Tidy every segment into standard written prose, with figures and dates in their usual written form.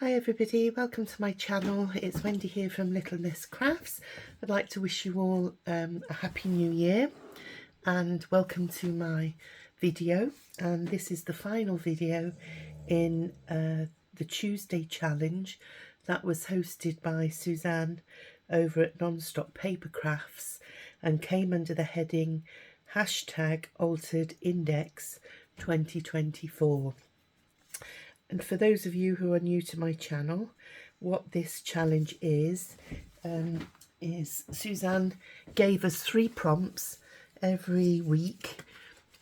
Hi everybody, welcome to my channel. It's Wendy here from Littlest Crafts. I'd like to wish you all a happy new year and welcome to my video. And this is the final video in the Tuesday challenge that was hosted by Suzanne over at Nonstoppapercrafts and came under the heading #AlteredIndex 2024. And for those of you who are new to my channel, what this challenge is Suzanne gave us 3 prompts every week,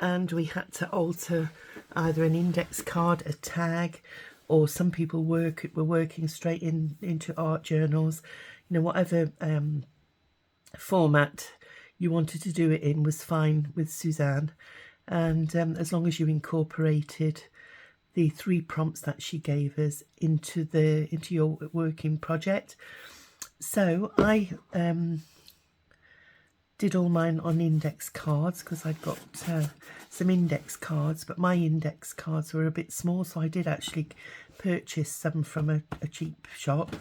and we had to alter either an index card, a tag, or some people were working straight into art journals. You know, whatever format you wanted to do it in was fine with Suzanne, and as long as you incorporated the 3 prompts that she gave us into your working project. So I did all mine on index cards because I'd got some index cards, but my index cards were a bit small, so I did actually purchase some from a cheap shop,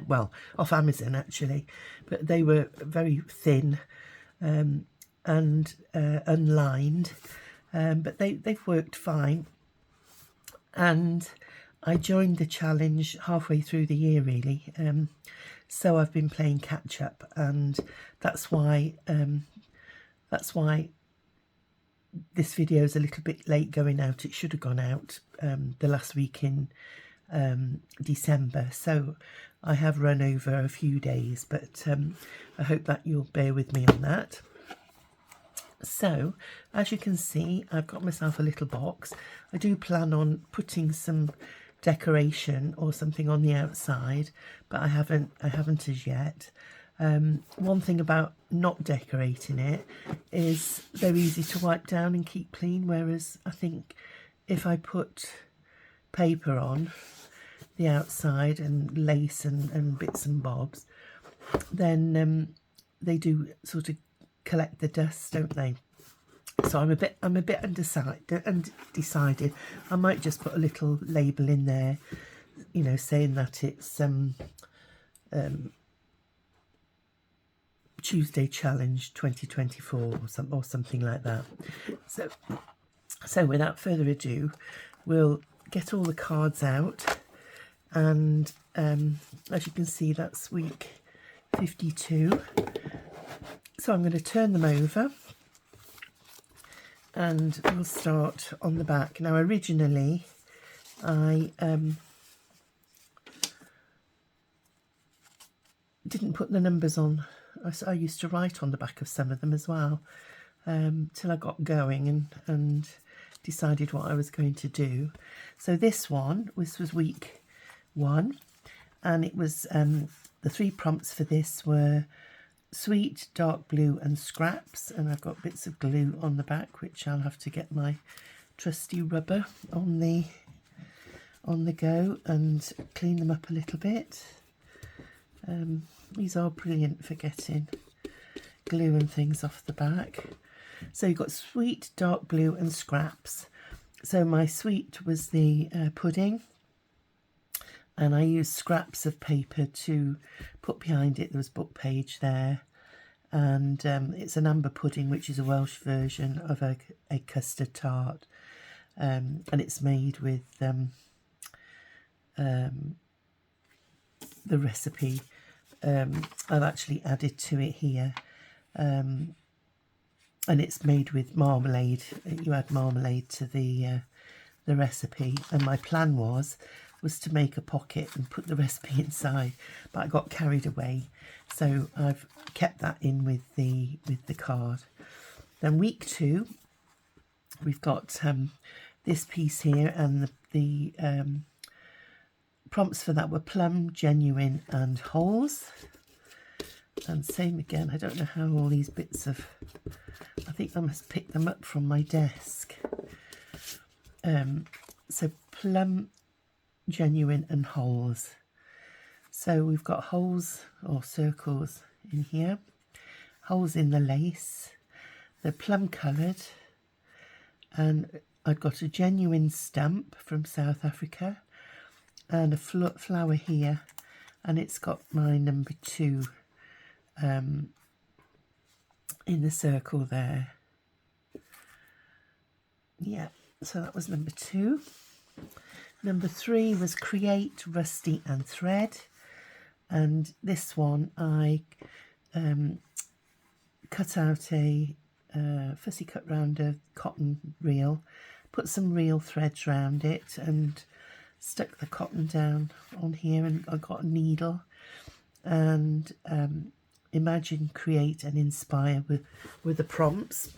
well, off Amazon actually, but they were very thin and unlined, but they've worked fine. And I joined the challenge halfway through the year really, so I've been playing catch up, and that's why this video is a little bit late going out. It should have gone out the last week in December, so I have run over a few days, but I hope that you'll bear with me on that. So, as you can see, I've got myself a little box. I do plan on putting some decoration or something on the outside, but I haven't as yet. One thing about not decorating it is they're easy to wipe down and keep clean, whereas I think if I put paper on the outside and lace and bits and bobs, then they do sort of collect the dust, don't they? So I'm a bit undecided. I might just put a little label in there, you know, saying that it's Tuesday challenge 2024 or something like that. So without further ado, we'll get all the cards out, and as you can see, that's week 52. So I'm going to turn them over and we'll start on the back. Now originally I didn't put the numbers on. I used to write on the back of some of them as well, till I got going and decided what I was going to do. So this was week 1, and it was the 3 prompts for this were sweet, dark blue and scraps, and I've got bits of glue on the back which I'll have to get my trusty rubber on the go and clean them up a little bit. These are brilliant for getting glue and things off the back. So you've got sweet, dark blue and scraps. So my sweet was the pudding, and I used scraps of paper to put behind it. There was book page there, and it's an amber pudding, which is a Welsh version of a custard tart, and it's made with the recipe. I've actually added to it here, and it's made with marmalade. You add marmalade to the recipe, and my plan was to make a pocket and put the recipe inside, but I got carried away, so I've kept that in with the card. Then week 2, we've got this piece here, and the prompts for that were plum, genuine and holes. And same again, I don't know how all these bits of, I think I must pick them up from my desk. So plum, genuine and holes. So we've got holes or circles in here, holes in the lace, they're plum coloured, and I've got a genuine stamp from South Africa, and a flower here, and it's got my number 2 in the circle there. Yeah, so that was number 2. Number 3 was create, rusty and thread, and this one I cut out a fussy cut round a cotton reel, put some reel threads round it and stuck the cotton down on here, and I got a needle, and imagine, create and inspire with the prompts.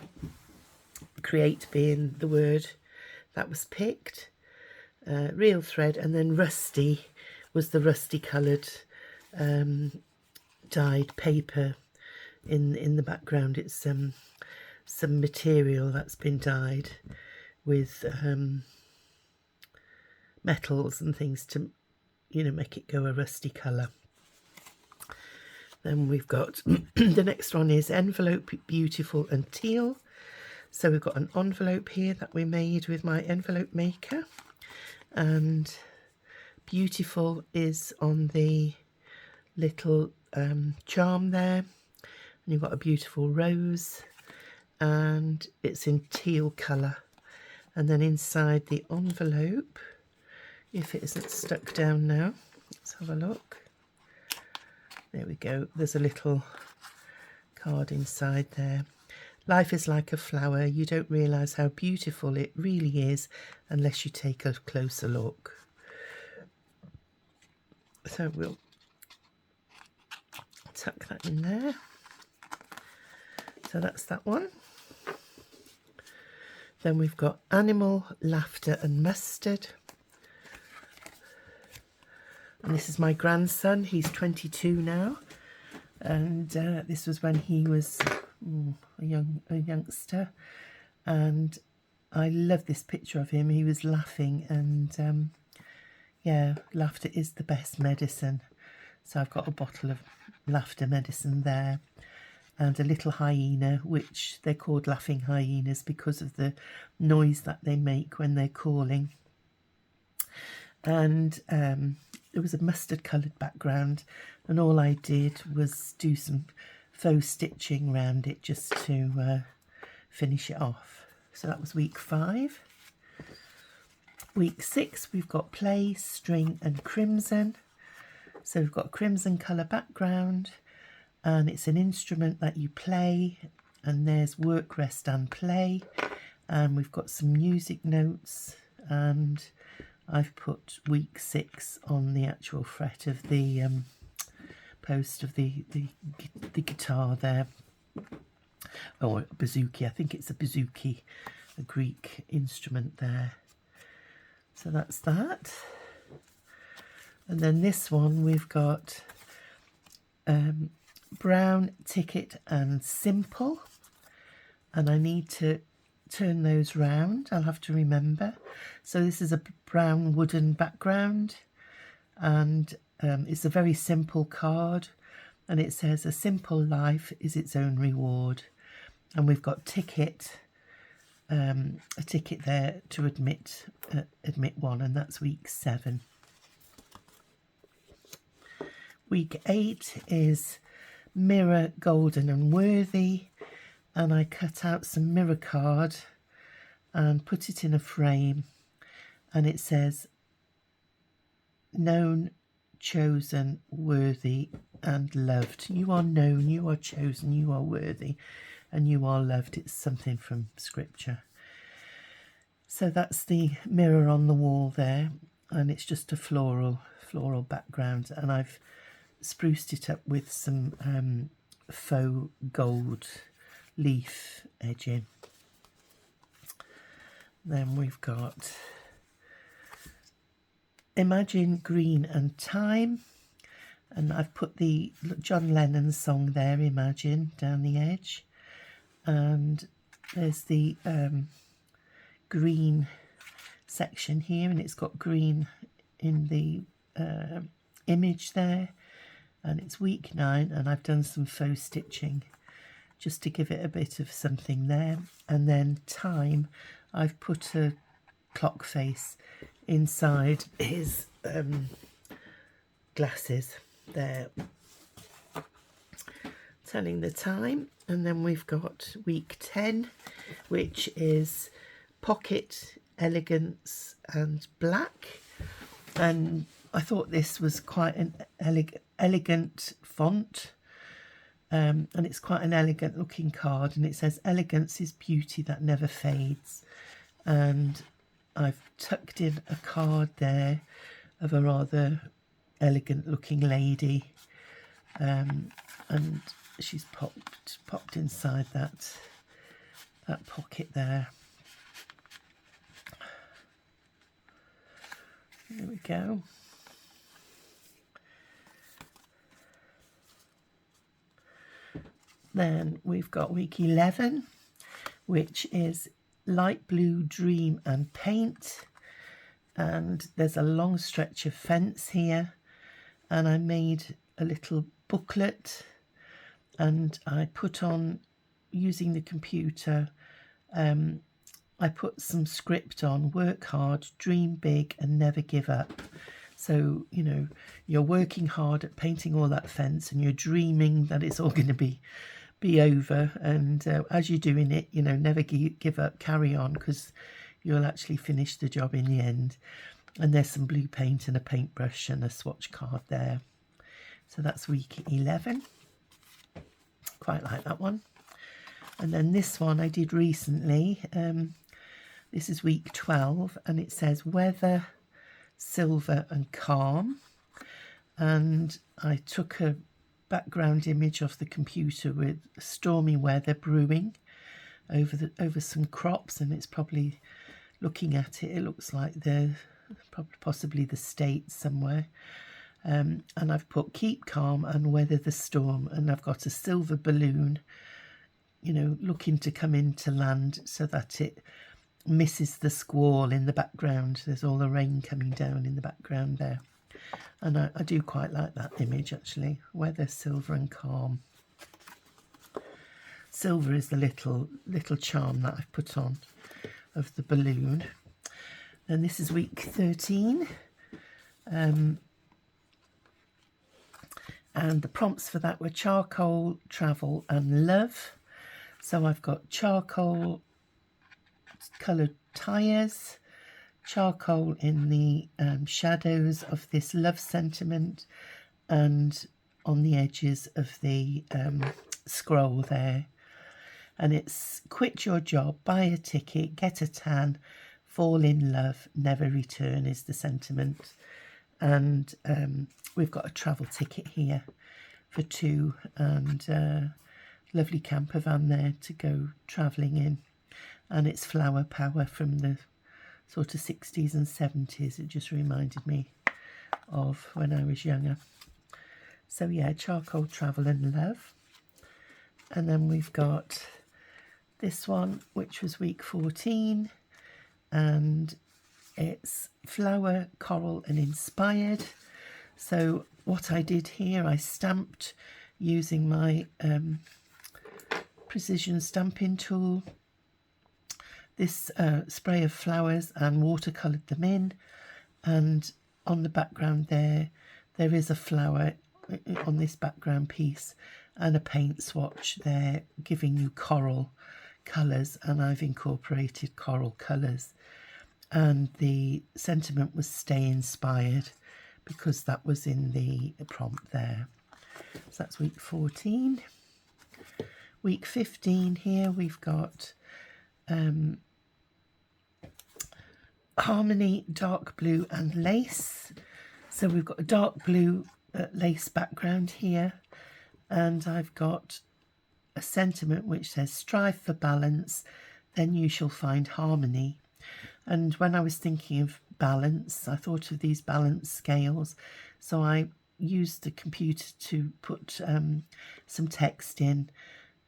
Create being the word that was picked, reel thread, and then rusty was the rusty coloured dyed paper in the background. It's some material that's been dyed with metals and things to, you know, make it go a rusty colour. Then we've got the next one is envelope, beautiful and teal. So we've got an envelope here that we made with my envelope maker, and beautiful is on the little charm there, and you've got a beautiful rose, and it's in teal colour. And then inside the envelope, if it isn't stuck down now, let's have a look. There we go, there's a little card inside there. Life is like a flower, you don't realise how beautiful it really is unless you take a closer look. So we'll tuck that in there. So that's that one. Then we've got animal, laughter and mustard. And this is my grandson, he's 22 now. And this was when he was a youngster, and I love this picture of him. He was laughing, and yeah, laughter is the best medicine. So I've got a bottle of laughter medicine there, and a little hyena, which they're called laughing hyenas because of the noise that they make when they're calling. And there was a mustard coloured background, and all I did was do some faux stitching around it just to finish it off. So that was week 5. Week 6 we've got play, string and crimson. So we've got a crimson colour background, and it's an instrument that you play, and there's work, rest and play, and we've got some music notes, and I've put week 6 on the actual fret of the post of the guitar there, or bouzouki. I think it's a bouzouki, a Greek instrument there. So that's that. And then this one we've got brown, ticket and simple, and I need to turn those round. I'll have to remember. So this is a brown wooden background, and it's a very simple card, and it says a simple life is its own reward. And we've got ticket, a ticket there to admit one, and that's week 7. Week 8 is mirror, golden and worthy, and I cut out some mirror card and put it in a frame, and it says known, chosen, worthy and loved. You are known, you are chosen, you are worthy and you are loved. It's something from scripture. So that's the mirror on the wall there, and it's just a floral background, and I've spruced it up with some faux gold leaf edging. Then we've got Imagine, Green and Time, and I've put the John Lennon song there, Imagine, down the edge, and there's the green section here, and it's got green in the image there, and it's week 9, and I've done some faux stitching just to give it a bit of something there. And then Time, I've put a clock face inside his glasses there, telling the time. And then we've got week 10, which is pocket, elegance and black. And I thought this was quite an elegant font, and it's quite an elegant looking card, and it says elegance is beauty that never fades. And I've tucked in a card there of a rather elegant looking lady, and she's popped inside that pocket there. There we go. Then we've got week 11, which is light blue, dream and paint. And there's a long stretch of fence here. And I made a little booklet, and I put on, using the computer, I put some script on: work hard, dream big and never give up. So, you know, you're working hard at painting all that fence and you're dreaming that it's all going to be over. And as you're doing it, you know, never give up, carry on, because you'll actually finish the job in the end. And there's some blue paint and a paintbrush and a swatch card there. So that's week 11. Quite like that one. And then this one I did recently. This is week 12, and it says weather, silver and calm. And I took a background image of the computer with stormy weather brewing over some crops, and it's probably, looking at it, it looks like possibly the States somewhere. And I've put keep calm and weather the storm, and I've got a silver balloon, you know, looking to come into land so that it misses the squall in the background. There's all the rain coming down in the background there. And I do quite like that image, actually. Weather, silver and calm. Silver is the little charm that I've put on of the balloon. And this is week 13. And the prompts for that were charcoal, travel and love. So I've got charcoal coloured tyres, charcoal in the shadows of this love sentiment and on the edges of the scroll there. And it's quit your job, buy a ticket, get a tan, fall in love, never return is the sentiment. And we've got a travel ticket here for 2, and lovely camper van there to go travelling in. And it's flower power from the sort of 60s and 70s. It just reminded me of when I was younger. So yeah, charcoal, travel and love. And then we've got this one, which was week 14, and it's flower, coral and inspired. So what I did here, I stamped using my precision stamping tool this spray of flowers and watercoloured them in. And on the background there is a flower on this background piece and a paint swatch there giving you coral colours, and I've incorporated coral colours. And the sentiment was stay inspired, because that was in the prompt there. So that's week 14. Week 15 here we've got harmony, dark blue and lace. So we've got a dark blue lace background here, and I've got a sentiment which says strive for balance, then you shall find harmony. And when I was thinking of balance, I thought of these balance scales, so I used the computer to put some text in.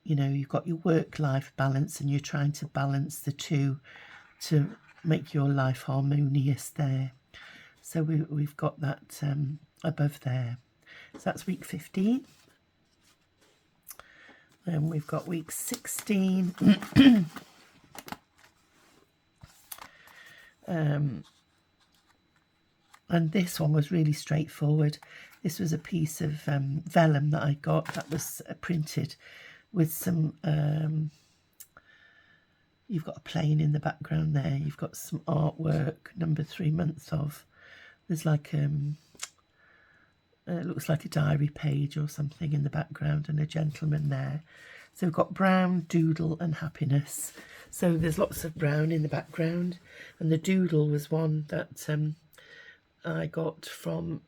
You know, you've got your work-life balance and you're trying to balance the two to make your life harmonious there. So we've got that above there. So that's week 15. Then we've got week 16. And this one was really straightforward. This was a piece of vellum that I got that was printed with some, you've got a plane in the background there, you've got some artwork, number 3 months of. There's like, it looks like a diary page or something in the background, and a gentleman there. So we've got brown, doodle and happiness. So there's lots of brown in the background, and the doodle was one that I got from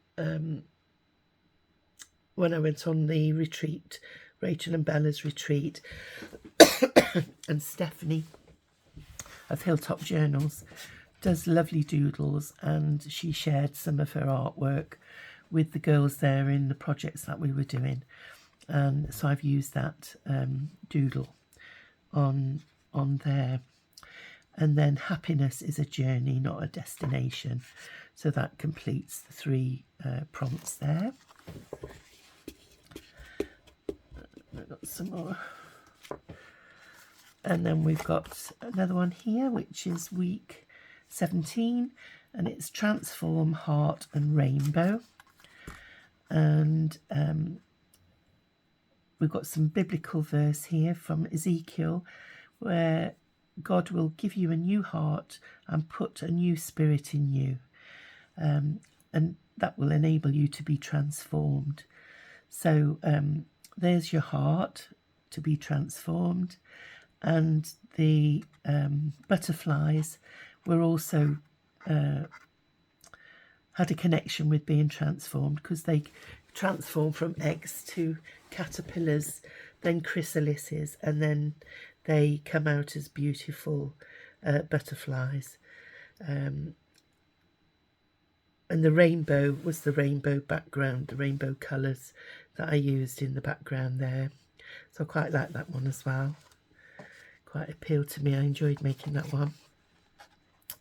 when I went on the retreat, Rachel and Bella's retreat, and Stephanie of Hilltop Journals does lovely doodles, and she shared some of her artwork with the girls there in the projects that we were doing, and so I've used that doodle on there. And then happiness is a journey, not a destination, so that completes the 3 prompts there. I've got some more, and then we've got another one here which is week 17, and it's transform, heart and rainbow. And we've got some biblical verse here from Ezekiel, where God will give you a new heart and put a new spirit in you, and that will enable you to be transformed. So there's your heart to be transformed, and the butterflies were also had a connection with being transformed, because they transform from eggs to caterpillars, then chrysalises, and then they come out as beautiful butterflies. And the rainbow was the rainbow background, the rainbow colours that I used in the background there. So I quite like that one as well. Quite appealed to me. I enjoyed making that one.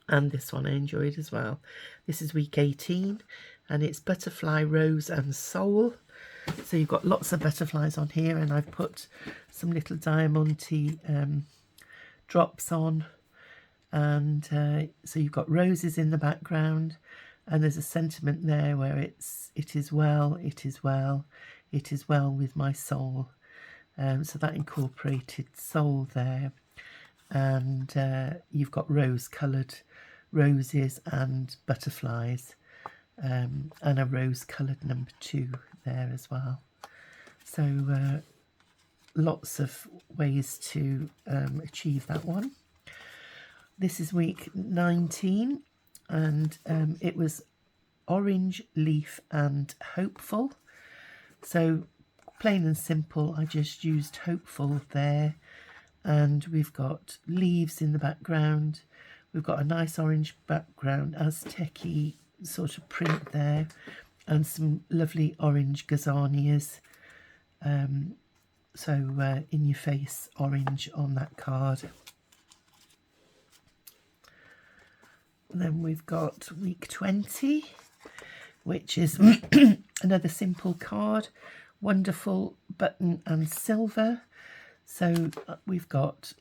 And this one I enjoyed as well. This is week 18, and it's butterfly, rose and soul. So you've got lots of butterflies on here, and I've put some little diamante drops on, and so you've got roses in the background, and there's a sentiment there where it is well, it is well, it is well with my soul. So that incorporated soul there, and you've got rose-coloured roses and butterflies, and a rose-coloured number 2 there as well. So lots of ways to achieve that one. This is week 19, and it was orange, leaf and hopeful. So plain and simple, I just used hopeful there, and we've got leaves in the background. We've got a nice orange background, Aztec-y sort of print there, and some lovely orange gazanias. So in your face orange on that card. And then we've got week 20, which is another simple card, wonderful button and silver. So we've got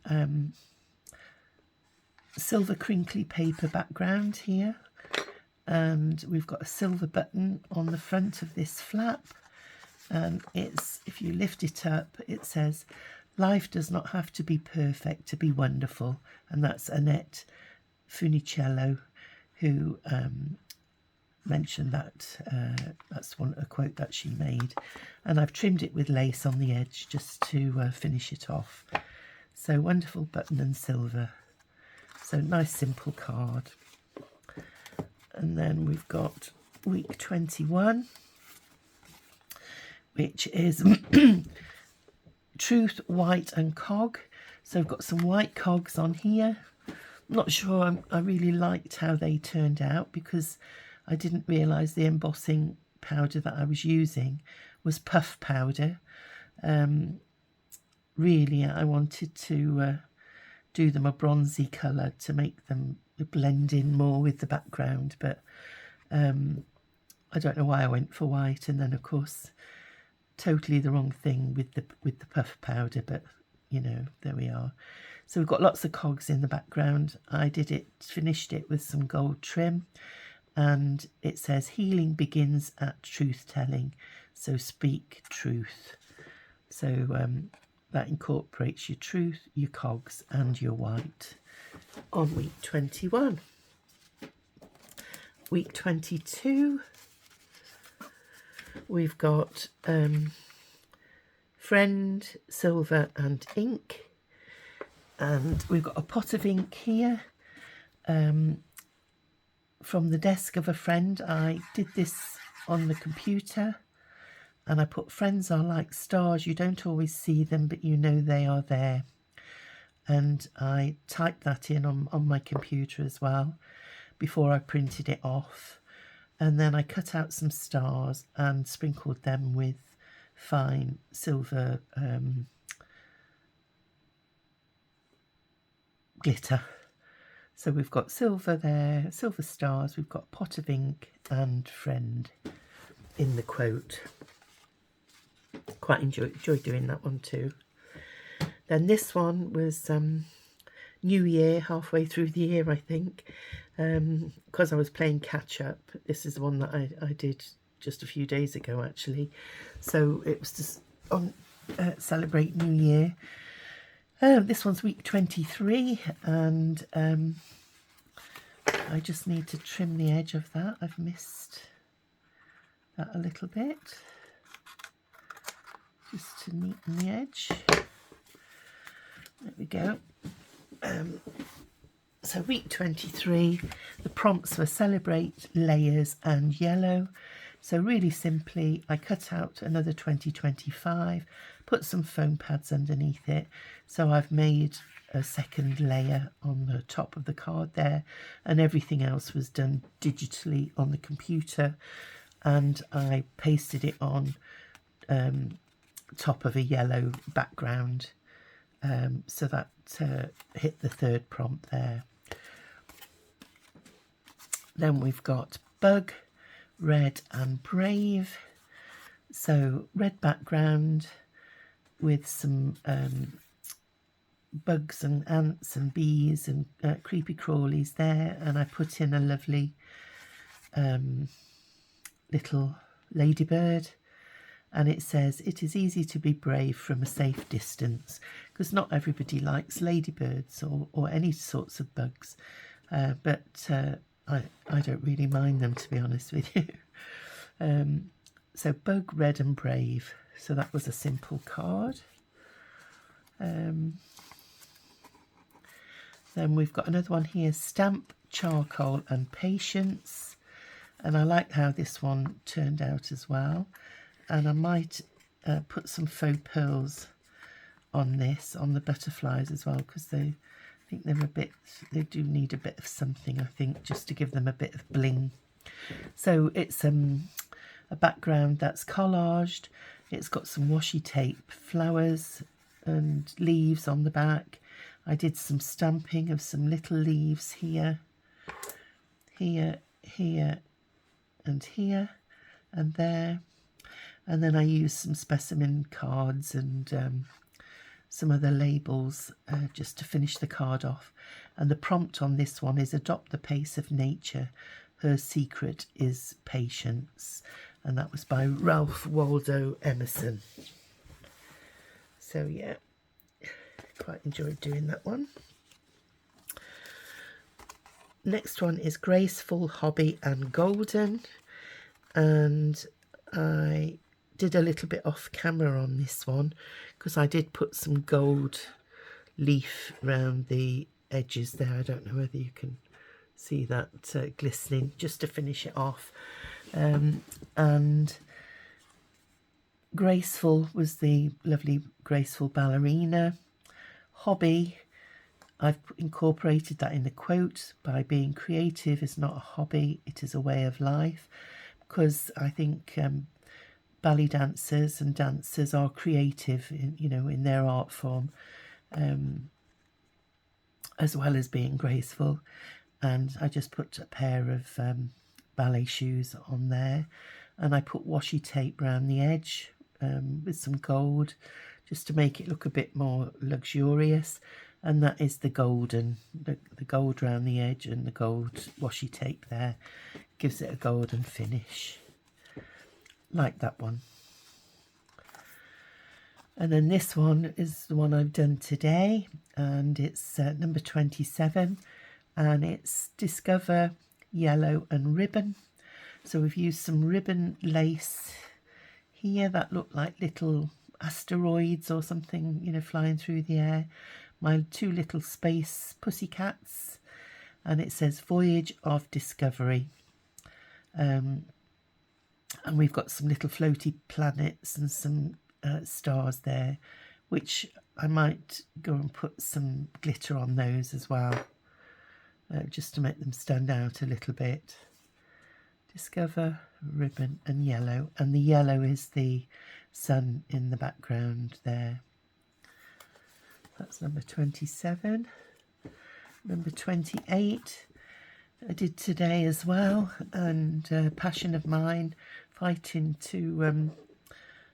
silver crinkly paper background here, and we've got a silver button on the front of this flap, and it's, if you lift it up, it says life does not have to be perfect to be wonderful, and that's Annette Funicello who mentioned that. That's a quote that she made, and I've trimmed it with lace on the edge just to finish it off. So wonderful button and silver. So nice simple card. And then we've got week 21, which is truth, white and cog. So I've got some white cogs on here. I'm not sure I really liked how they turned out, because I didn't realise the embossing powder that I was using was puff powder. Really, I wanted to do them a bronzy colour to make them blend in more with the background, but I don't know why I went for white, and then of course totally the wrong thing with the puff powder, but you know, there we are. So we've got lots of cogs in the background. I finished it with some gold trim, and it says healing begins at truth telling, so speak truth. So that incorporates your truth, your cogs and your white on week 21. Week 22 we've got Friend, Silver and Ink, and we've got a pot of ink here from the desk of a friend. I did this on the computer, and I put friends are like stars, you don't always see them but you know they are there, and I typed that in on my computer as well before I printed it off, and then I cut out some stars and sprinkled them with fine silver glitter. So we've got silver there, silver stars, we've got pot of ink and friend in the quote. Quite enjoy doing that one too. Then this one was New Year, halfway through the year I think, because I was playing catch up. This is the one that I did just a few days ago actually, so it was just on celebrate New Year. This one's week 23, and I just need to trim the edge of that. I've missed that a little bit, just to neaten the edge. There we go. So week 23, the prompts were celebrate, layers and yellow. So really simply, I cut out another 2025, put some foam pads underneath it. So I've made a second layer on the top of the card there, and everything else was done digitally on the computer, and I pasted it on top of a yellow background, so that hit the third prompt there. Then we've got Bug, Red and Brave. So red background with some bugs and ants and bees and creepy crawlies there, and I put in a lovely little ladybird, and it says it is easy to be brave from a safe distance, because not everybody likes ladybirds or any sorts of bugs, but I don't really mind them, to be honest with you. So Bug, Red and Brave. So that was a simple card. Then we've got another one here, Stamp, Charcoal and Patience. And I like how this one turned out as well. And I might put some faux pearls on this, on the butterflies as well, because I think they're a bit, they do need a bit of something, I think, just to give them a bit of bling. So it's a background that's collaged. It's got some washi tape, flowers and leaves on the back. I did some stamping of some little leaves here, here, here and here and there. And then I used some specimen cards and some other labels just to finish the card off. And the prompt on this one is adopt the pace of nature. Her secret is patience. And that was by Ralph Waldo Emerson. So yeah, quite enjoyed doing that one. Next one is Graceful, Hobby and Golden. And I did a little bit off camera on this one because I did put some gold leaf around the edges there. I don't know whether you can see that glistening, just to finish it off. And Graceful was the lovely graceful ballerina. Hobby, I've incorporated that in the quote, by being creative is not a hobby, it is a way of life, because I think ballet dancers and dancers are creative in their art form, as well as being graceful. And I just put a pair of ballet shoes on there, and I put washi tape around the edge with some gold, just to make it look a bit more luxurious. And that is the golden, the gold around the edge and the gold washi tape there gives it a golden finish, like that one. And then this one is the one I've done today, and it's number 27, and it's Discover Yellow and Ribbon. So we've used some ribbon lace here that look like little asteroids or something, you know, flying through the air. My two little space pussycats, and it says Voyage of Discovery. And we've got some little floaty planets and some stars there, which I might go and put some glitter on those as well, just to make them stand out a little bit. Discover, ribbon and yellow, and the yellow is the sun in the background there. That's number 27. Number 28 I did today as well, and passion of mine, fighting to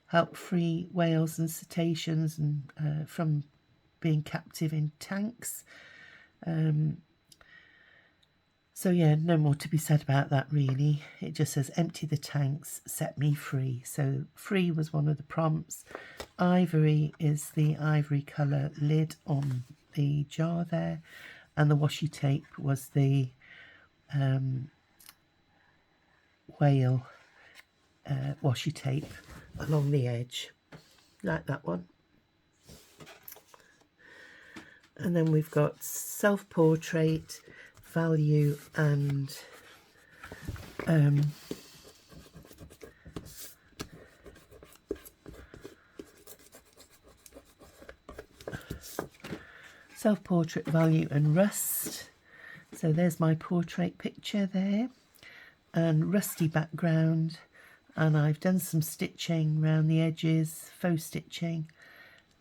help free whales and cetaceans and from being captive in tanks. So yeah, no more to be said about that really. It just says empty the tanks, set me free. So free was one of the prompts. Ivory is the ivory colour lid on the jar there, and the washi tape was the whale washi tape along the edge, like that one. And then we've got self-portrait, value and self-portrait, value and rust. So there's my portrait picture there, and rusty background, and I've done some stitching around the edges, faux stitching,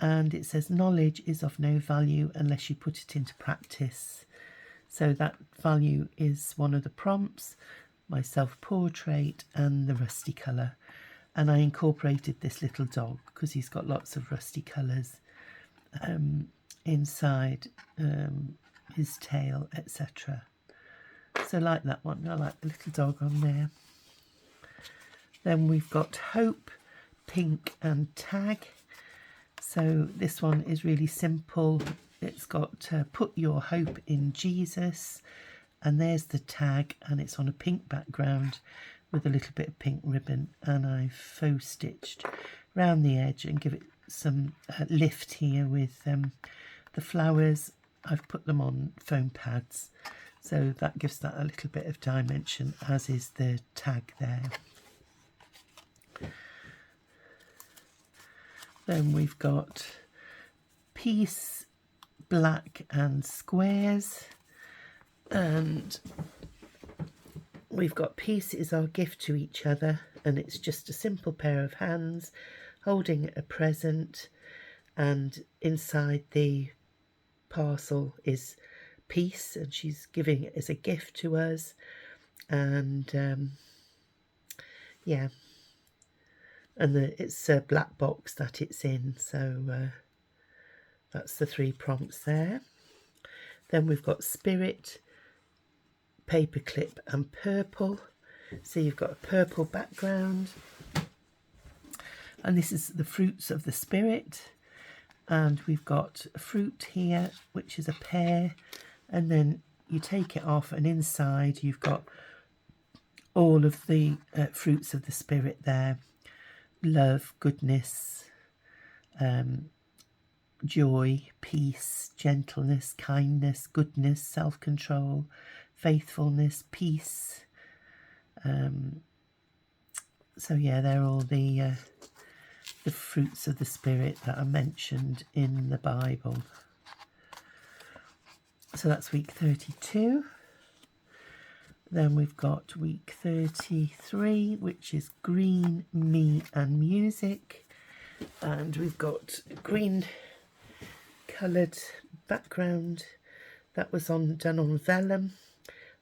and it says knowledge is of no value unless you put it into practice. So that value is one of the prompts, my self-portrait and the rusty colour. And I incorporated this little dog because he's got lots of rusty colours inside his tail, etc. So like that one, I like the little dog on there. Then we've got Hope, Pink and Tag. So this one is really simple. It's got put your hope in Jesus, and there's the tag, and it's on a pink background with a little bit of pink ribbon, and I've faux stitched around the edge and give it some lift here with the flowers. I've put them on foam pads, so that gives that a little bit of dimension, as is the tag there. Then we've got Peace, Black and Squares, and we've got peace is our gift to each other, and it's just a simple pair of hands holding a present, and inside the parcel is peace, and she's giving it as a gift to us. And yeah, and it's a black box that it's in, so that's the three prompts there. Then we've got Spirit, Paperclip and Purple. So you've got a purple background, and this is the fruits of the Spirit, and we've got a fruit here which is a pear, and then you take it off, and inside you've got all of the fruits of the Spirit there: love, goodness, joy, peace, gentleness, kindness, goodness, self-control, faithfulness, peace. So yeah, they're all the fruits of the Spirit that are mentioned in the Bible. So that's week 32. Then we've got week 33, which is green, me and music. And we've got green coloured background that was done on vellum,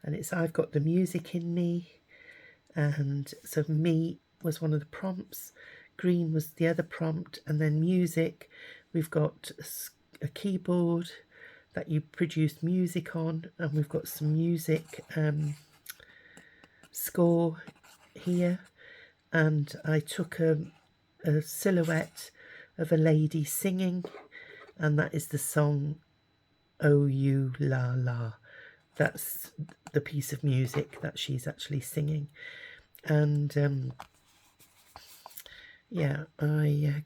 and it's I've got the music in me. And so me was one of the prompts, green was the other prompt, and then music, we've got a keyboard that you produce music on, and we've got some music score here, and I took a silhouette of a lady singing, and that is the song Oh You La La. That's the piece of music that she's actually singing. And yeah, I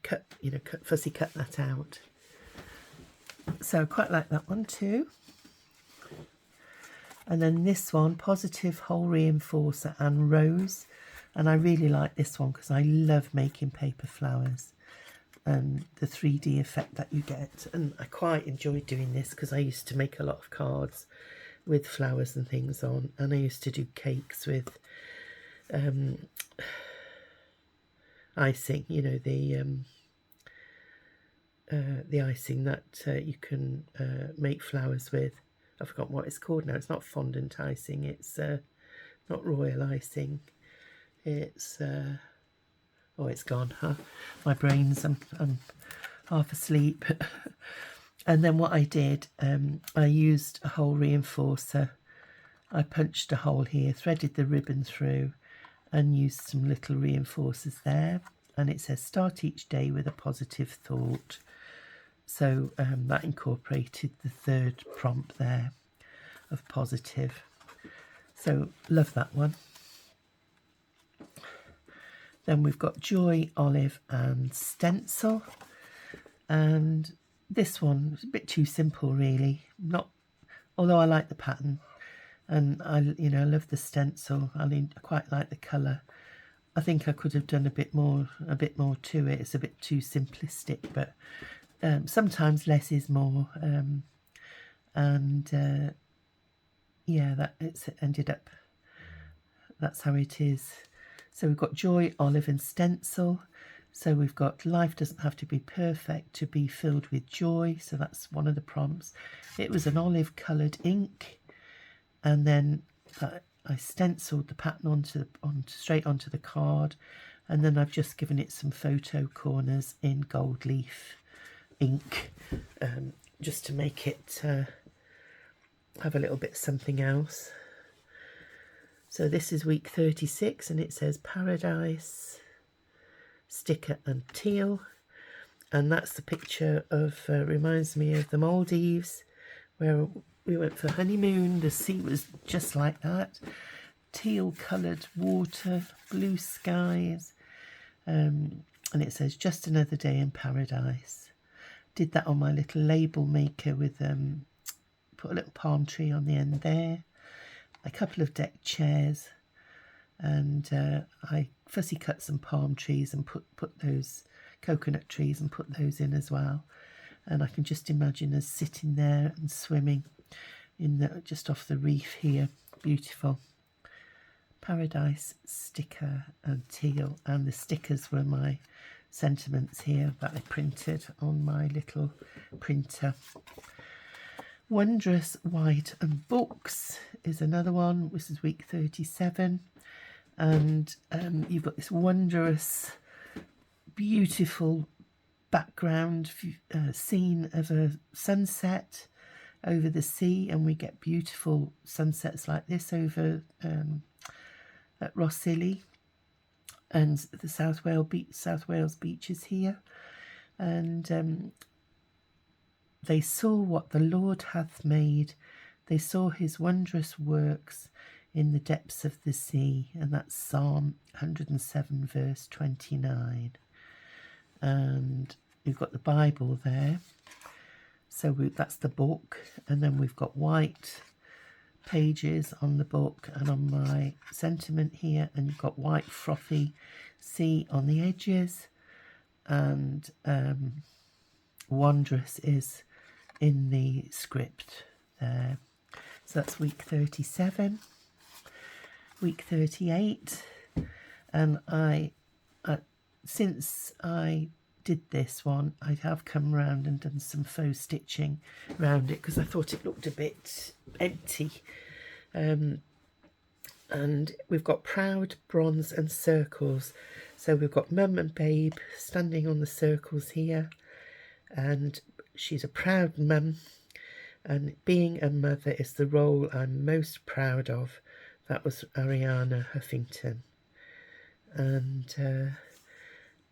fussy cut that out. So I quite like that one too. And then this one, Positive Hole Reinforcer and Rose. And I really like this one because I love making paper flowers and the 3D effect that you get. And I quite enjoy doing this because I used to make a lot of cards with flowers and things on. And I used to do cakes with icing, you know, the icing that you can make flowers with. I've forgotten what it's called now. It's not fondant icing. It's not royal icing. It's oh, it's gone. Huh? My brain's I'm half asleep. And then what I did, I used a hole reinforcer. I punched a hole here, threaded the ribbon through, and used some little reinforcers there. And it says start each day with a positive thought. So that incorporated the third prompt there of positive. So love that one. Then we've got Joy, Olive and Stencil. And this one is a bit too simple really. Not, although I like the pattern and I love the stencil. I quite like the colour. I think I could have done a bit more to it. It's a bit too simplistic, but sometimes less is more, yeah, that it's ended up, that's how it is. So we've got Joy, Olive and Stencil. So we've got life doesn't have to be perfect to be filled with joy. So that's one of the prompts. It was an olive coloured ink, and then I stenciled the pattern straight onto the card, and then I've just given it some photo corners in gold leaf ink, just to make it have a little bit something else. So this is week 36 and it says Paradise, Sticker and Teal, and that's the picture of, reminds me of the Maldives where we went for honeymoon. The sea was just like that, teal coloured water, blue skies, and it says just another day in paradise. Did that on my little label maker with put a little palm tree on the end there, a couple of deck chairs, and I fussy cut some palm trees and put those coconut trees and put those in as well. And I can just imagine us sitting there and swimming in the just off the reef here. Beautiful. Paradise, sticker and teal, and the stickers were my sentiments here that I printed on my little printer. Wondrous White and Books is another one. This is week 37, and you've got this wondrous, beautiful background scene of a sunset over the sea, and we get beautiful sunsets like this over at Rossilly and the South Wales beaches here. And they saw what the Lord hath made, they saw his wondrous works in the depths of the sea. And that's Psalm 107 verse 29. And we've got the Bible there, so that's the book, and then we've got white pages on the book and on my sentiment here, and you've got white frothy sea on the edges, and wondrous is in the script there. So that's week 37. Week 38, and I since I did this one, I have come around and done some faux stitching around it because I thought it looked a bit empty. And we've got Proud, Bronze and Circles. So we've got Mum and Babe standing on the circles here, and she's a proud mum, and being a mother is the role I'm most proud of. That was Ariana Huffington. And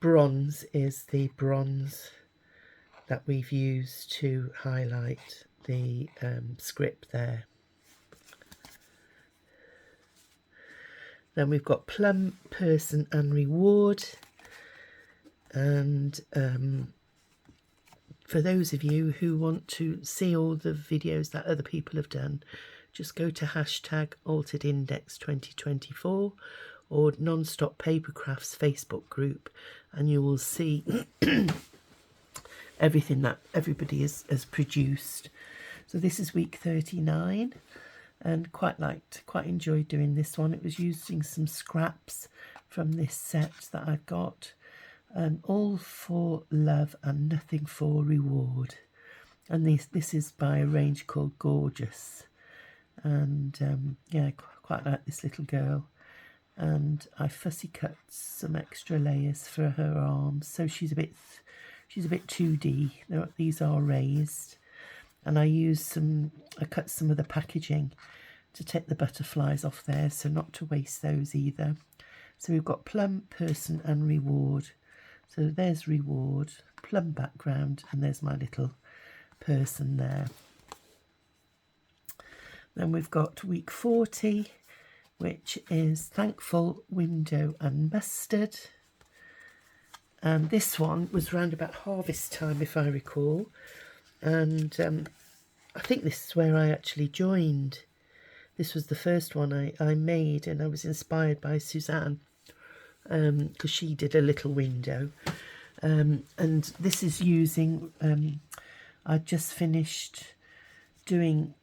bronze is the bronze that we've used to highlight the script there. Then we've got plum, person and reward. And for those of you who want to see all the videos that other people have done, just go to hashtag alteredindex2024 or Nonstoppapercrafts Facebook group, and you will see everything that everybody has produced. So this is week 39, and quite enjoyed doing this one. It was using some scraps from this set that I've got, and all for love and nothing for reward. And this is by a range called Gorgeous. And yeah, quite like this little girl. And I fussy cut some extra layers for her arms, so she's a bit 2D. These are raised, and I cut some of the packaging to take the butterflies off there, so not to waste those either. So we've got plum, person and reward. So there's reward, plum background, and there's my little person there. Then we've got week 40, which is thankful, window and mustard. And this one was round about harvest time, if I recall. And I think this is where I actually joined. This was the first one I made, and I was inspired by Suzanne, because she did a little window. And this is using, I just finished doing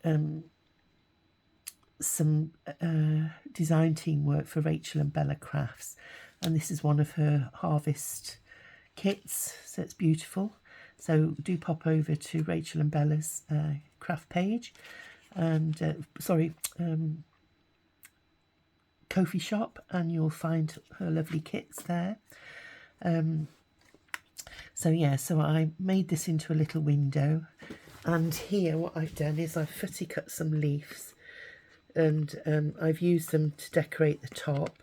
some design team work for Rachel and Bella Crafts, and this is one of her harvest kits, so it's beautiful. So do pop over to Rachel and Bella's craft page, and Ko-fi shop, and you'll find her lovely kits there. So yeah, so I made this into a little window, and here what I've done is I've fussy cut some leaves, and I've used them to decorate the top,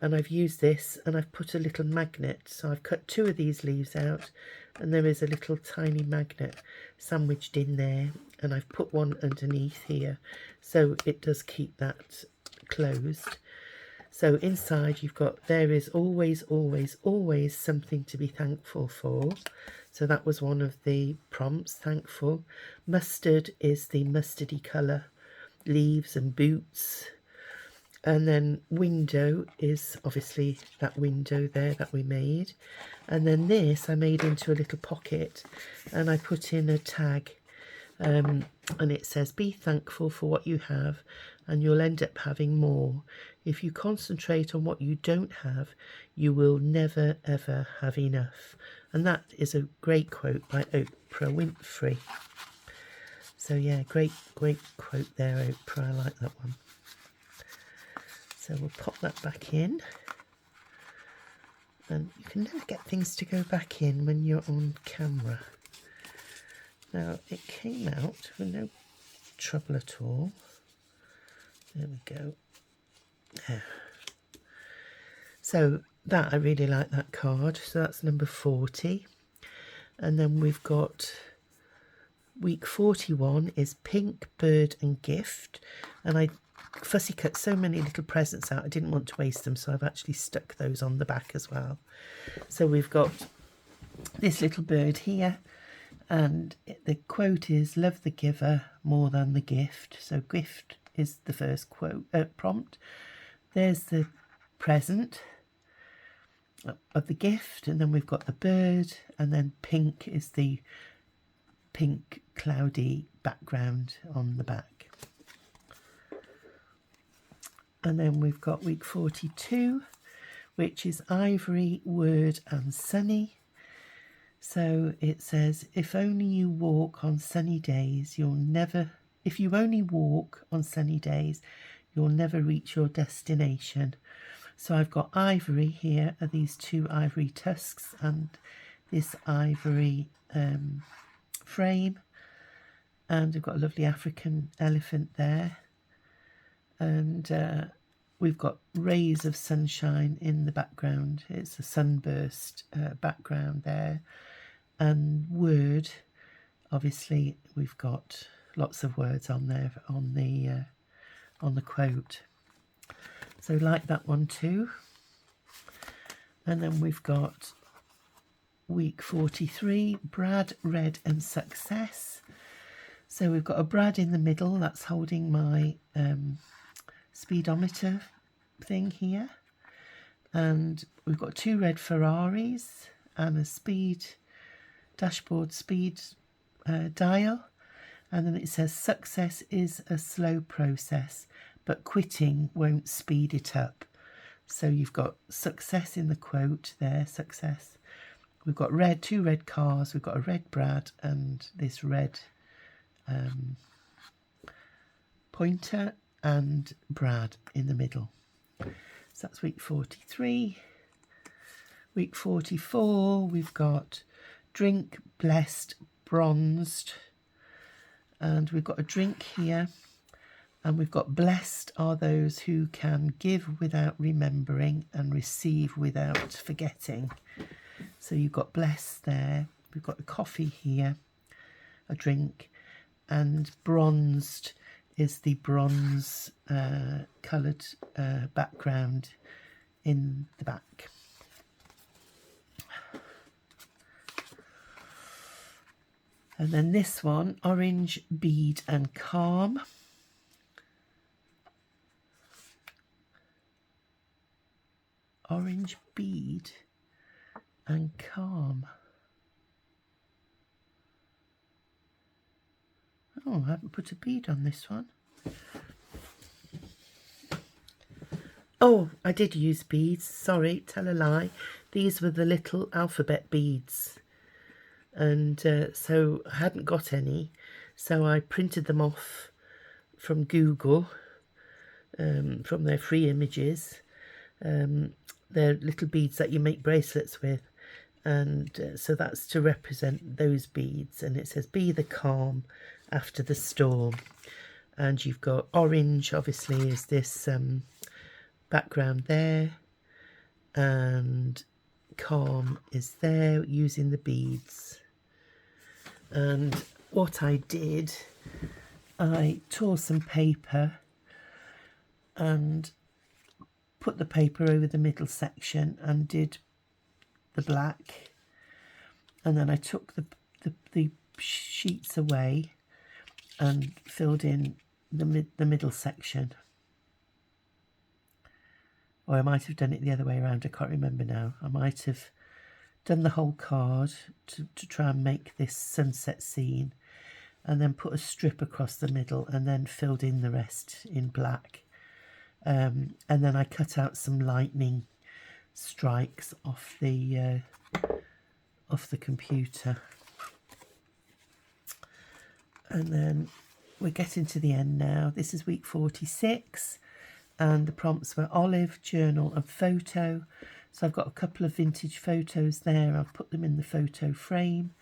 and I've used this and I've put a little magnet. So I've cut 2 of these leaves out, and there is a little tiny magnet sandwiched in there, and I've put one underneath here so it does keep that closed. So inside there is always, always, always something to be thankful for. So that was one of the prompts, thankful. Mustard is the mustardy colour, leaves and boots. And then window is obviously that window there that we made. And then this I made into a little pocket, and I put in a tag, and it says, be thankful for what you have and you'll end up having more. If you concentrate on what you don't have, you will never ever have enough. And that is a great quote by Oprah Winfrey. So yeah, great quote there, Oprah. I like that one. So we'll pop that back in. And you can never get things to go back in when you're on camera. Now, it came out with no trouble at all. There we go. There. So that, I really like that card. So that's number 40. And then we've got week 41 is pink, bird and gift. And I fussy cut so many little presents out, I didn't want to waste them, so I've actually stuck those on the back as well. So we've got this little bird here, and the quote is, love the giver more than the gift. So gift is the first quote prompt. There's the present of the gift, and then we've got the bird, and then pink is the pink cloudy background on the back. And then we've got week 42, which is ivory, word and sunny. So it says, if only you walk on sunny days, if you only walk on sunny days, you'll never reach your destination. So I've got ivory here, are these 2 ivory tusks and this ivory frame. And I've got a lovely African elephant there. And we've got rays of sunshine in the background. It's a sunburst background there. And word, obviously we've got lots of words on there on the quote. So like that one too. And then we've got week 43, Brad, Red and Success. So we've got a Brad in the middle that's holding my speedometer thing here. And we've got 2 red Ferraris and a dashboard speed dial. And then it says success is a slow process, but quitting won't speed it up. So you've got success in the quote there, success. We've got 2 red cars, we've got a red Brad and this red pointer and Brad in the middle. So that's week 43. Week 44, we've got drink, blessed, bronzed. And we've got a drink here. And we've got blessed are those who can give without remembering and receive without forgetting. So you've got blessed there. We've got a coffee here, a drink. And bronzed is the bronze coloured background in the back. And then this one, orange, bead and calm. Orange, bead and calm. Oh, I haven't put a bead on this one. Oh, I did use beads. Sorry, tell a lie. These were the little alphabet beads. And so I hadn't got any. So I printed them off from Google, from their free images. They're little beads that you make bracelets with. And so that's to represent those beads. And it says, be the calm after the storm. And you've got orange, obviously, is this background there. And calm is there using the beads. And what I did, I tore some paper and put the paper over the middle section and did the black, and then I took the sheets away and filled in the middle section. Or I might have done it the other way around, I can't remember now. I might have done the whole card to try and make this sunset scene, and then put a strip across the middle and then filled in the rest in black. And then I cut out some lightning strikes off the computer. And then we're getting to the end now. This is week 46, and the prompts were olive, journal and photo. So I've got a couple of vintage photos there. I've put them in the photo frame.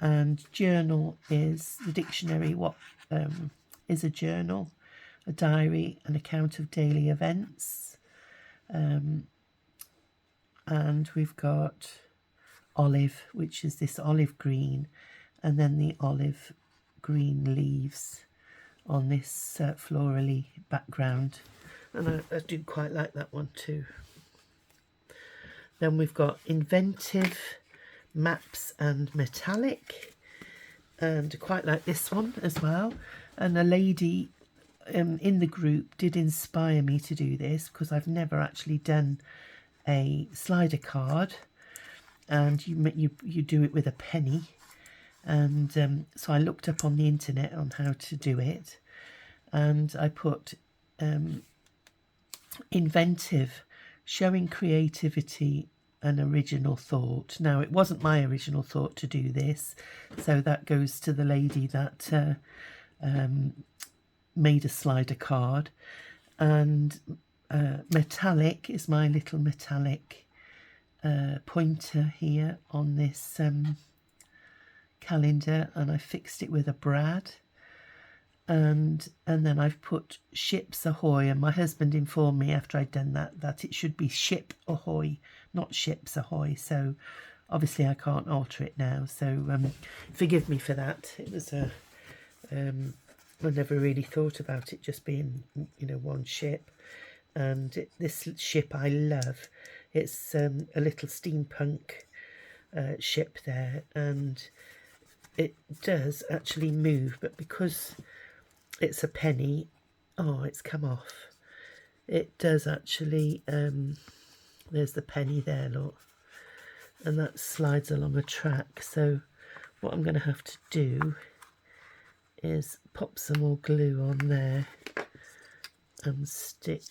And journal is the dictionary. What is a journal? A diary, an account of daily events. And we've got olive, which is this olive green, and then the olive green leaves on this florally background. And I do quite like that one too. Then we've got inventive, maps and metallic, and I quite like this one as well. And a lady in the group did inspire me to do this, because I've never actually done a slider card, and you do it with a penny. And so I looked up on the internet on how to do it, and I put inventive, showing creativity and original thought. Now, it wasn't my original thought to do this, so that goes to the lady that made a slider card. And metallic is my little metallic pointer here on this calendar, and I fixed it with a brad. and then I've put Ships Ahoy, and my husband informed me after I'd done that it should be Ship Ahoy, not Ships Ahoy. So obviously I can't alter it now, so forgive me for that. It was a I never really thought about it just being, you know, one ship. And this ship I love. It's a little steampunk ship there, and it does actually move, but because it's a penny, oh, it's come off. It does actually, there's the penny there, look, and that slides along a track. So what I'm going to have to do is pop some more glue on there and stick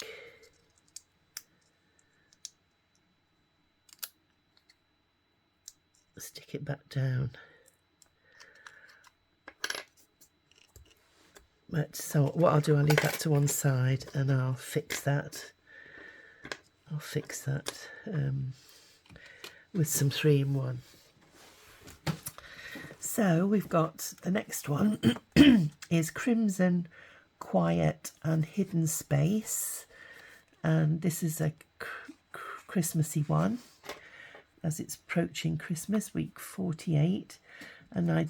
it back down. But so what I'll do, I'll leave that to one side and I'll fix that. With some 3-in-1. So we've got the next one is Crimson, Quiet and Hidden Space, and this is a Christmassy one as it's approaching Christmas, week 48, and I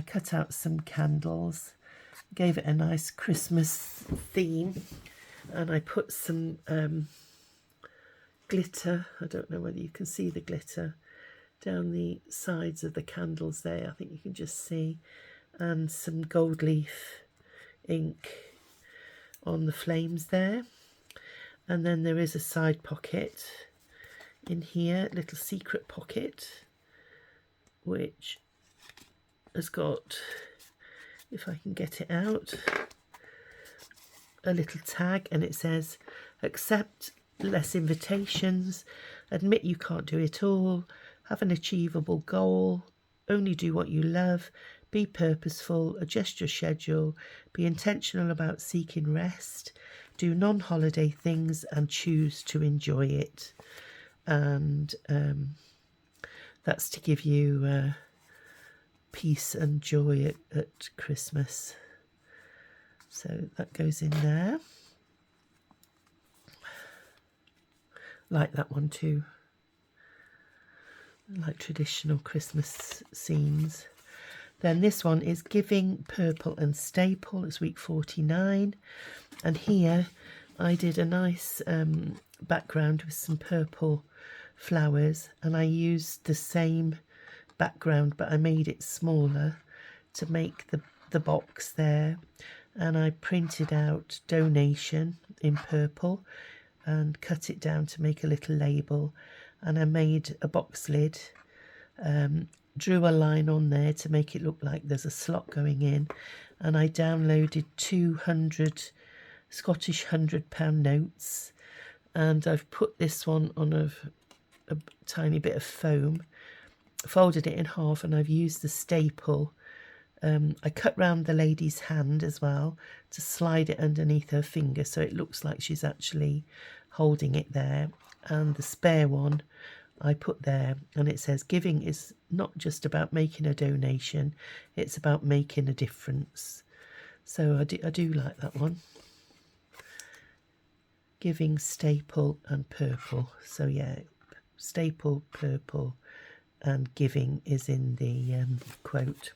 cut out some candles, gave it a nice Christmas theme, and I put some glitter, I don't know whether you can see the glitter, down the sides of the candles there, I think you can just see, and some gold leaf ink on the flames there. And then there is a side pocket in here, little secret pocket, which has got, if I can get it out, a little tag, and it says, accept less invitations, admit you can't do it all, have an achievable goal, only do what you love, be purposeful, adjust your schedule, be intentional about seeking rest, do non-holiday things and choose to enjoy it. And that's to give you peace and joy at Christmas. So that goes in there. Like that one too. Like traditional Christmas scenes. Then this one is Giving, Purple and Staple. It's week 49. And here I did a nice background with some purple flowers, and I used the same background but I made it smaller to make the box there, and I printed out donation in purple and cut it down to make a little label, and I made a box lid, drew a line on there to make it look like there's a slot going in, and I downloaded 200 Scottish £100 notes, and I've put this one on a tiny bit of foam, folded it in half, and I've used the staple. I cut round the lady's hand as well to slide it underneath her finger so it looks like she's actually holding it there, and the spare one I put there, and it says giving is not just about making a donation, it's about making a difference. So I do like that one. Giving, staple and purple. So yeah, staple, purple and giving is in the quote.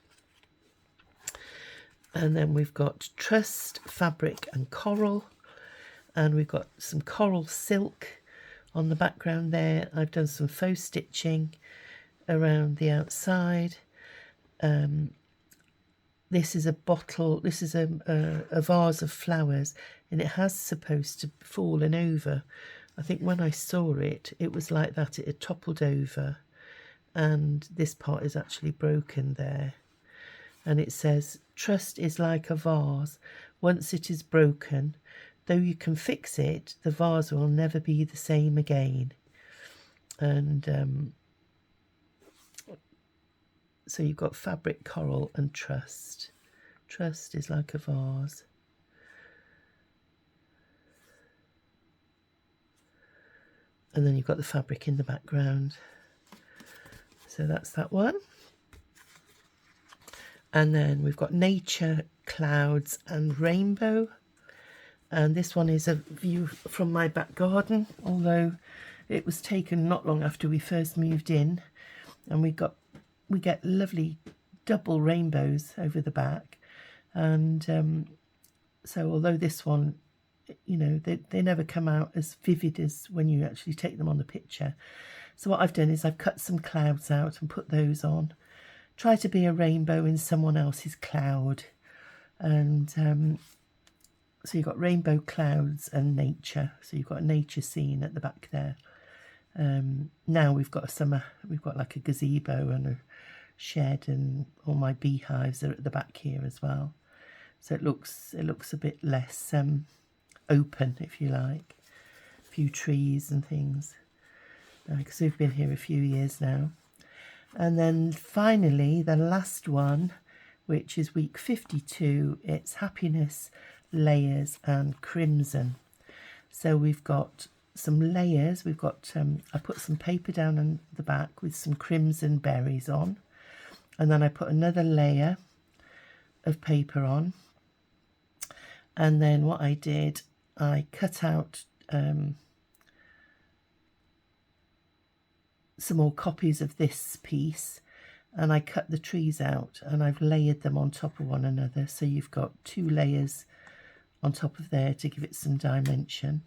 And then we've got trust, fabric and coral, and we've got some coral silk on the background there. I've done some faux stitching around the outside. This is a bottle, this is a vase of flowers, and it has supposed to fallen over. I think when I saw it, it was like that, it had toppled over, and this part is actually broken there. And it says, trust is like a vase. Once it is broken, though you can fix it, the vase will never be the same again. And so you've got fabric, coral and trust. Trust is like a vase. And then you've got the fabric in the background. So that's that one. And then we've got nature, clouds and rainbow. And this one is a view from my back garden, although it was taken not long after we first moved in, and we get lovely double rainbows over the back. And so although this one, you know, they never come out as vivid as when you actually take them on the picture. So what I've done is I've cut some clouds out and put those on. Try to be a rainbow in someone else's cloud. And so you've got rainbow, clouds and nature. So you've got a nature scene at the back there. Now we've got like a gazebo and a shed, and all my beehives are at the back here as well. So it looks a bit less open, if you like. A few trees and things, because we've been here a few years now. And then finally the last one, which is week 52, it's happiness, layers and crimson. So we've got some layers. We've got I put some paper down on the back with some crimson berries on, and then I put another layer of paper on, and then what I did, I cut out some more copies of this piece, and I cut the trees out and I've layered them on top of one another, so you've got 2 layers on top of there to give it some dimension.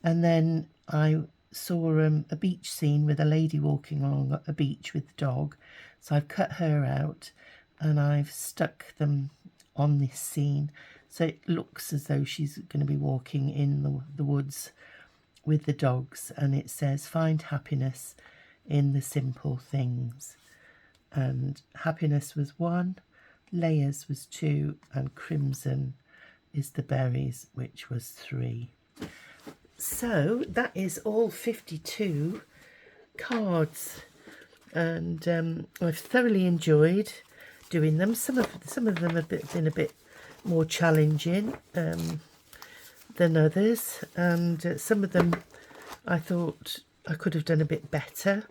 And then I saw a beach scene with a lady walking along a beach with the dog, so I've cut her out and I've stuck them on this scene, so it looks as though she's going to be walking in the woods with the dogs, and it says find happiness in the simple things. And happiness was 1, layers was 2, and crimson is the berries, which was 3. So that is all 52 cards, and I've thoroughly enjoyed doing them. Some of them have been a bit more challenging than others, and some of them I thought I could have done a bit better,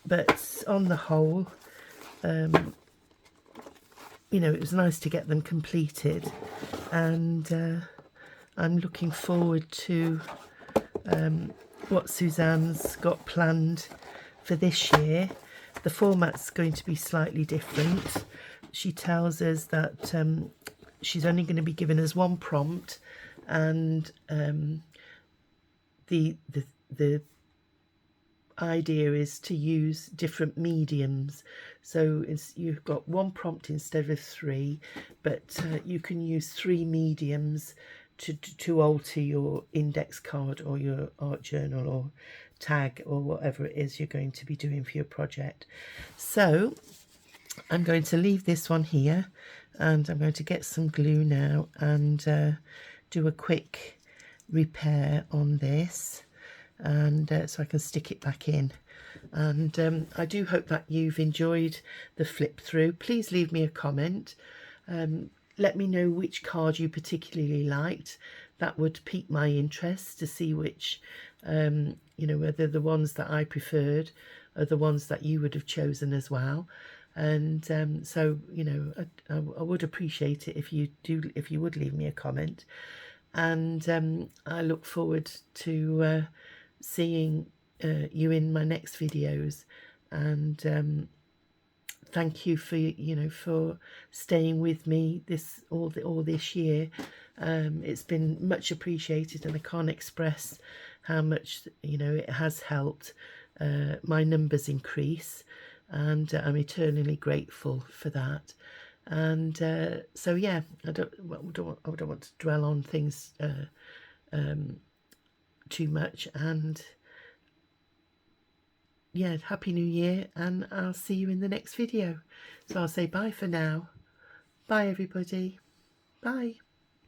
but on the whole, you know, it was nice to get them completed, and I'm looking forward to what Suzanne's got planned for this year. The format's going to be slightly different. She tells us that she's only going to be giving us 1 prompt, and the idea is to use different mediums. So you've got 1 prompt instead of 3, but you can use 3 mediums to alter your index card or your art journal or tag or whatever it is you're going to be doing for your project. So I'm going to leave this one here, and I'm going to get some glue now and do a quick repair on this, and so I can stick it back in. And I do hope that you've enjoyed the flip through. Please leave me a comment. Let me know which card you particularly liked. That would pique my interest to see which, you know, whether the ones that I preferred are the ones that you would have chosen as well. And so, you know, I would appreciate it if you would leave me a comment. And I look forward to seeing you in my next videos. And thank you for, you know, for staying with me all this year. It's been much appreciated, and I can't express how much, you know, it has helped my numbers increase, and I'm eternally grateful for that. And so yeah, I don't want to dwell on things too much, and yeah, Happy New Year, and I'll see you in the next video. So I'll say bye for now. Bye everybody. Bye.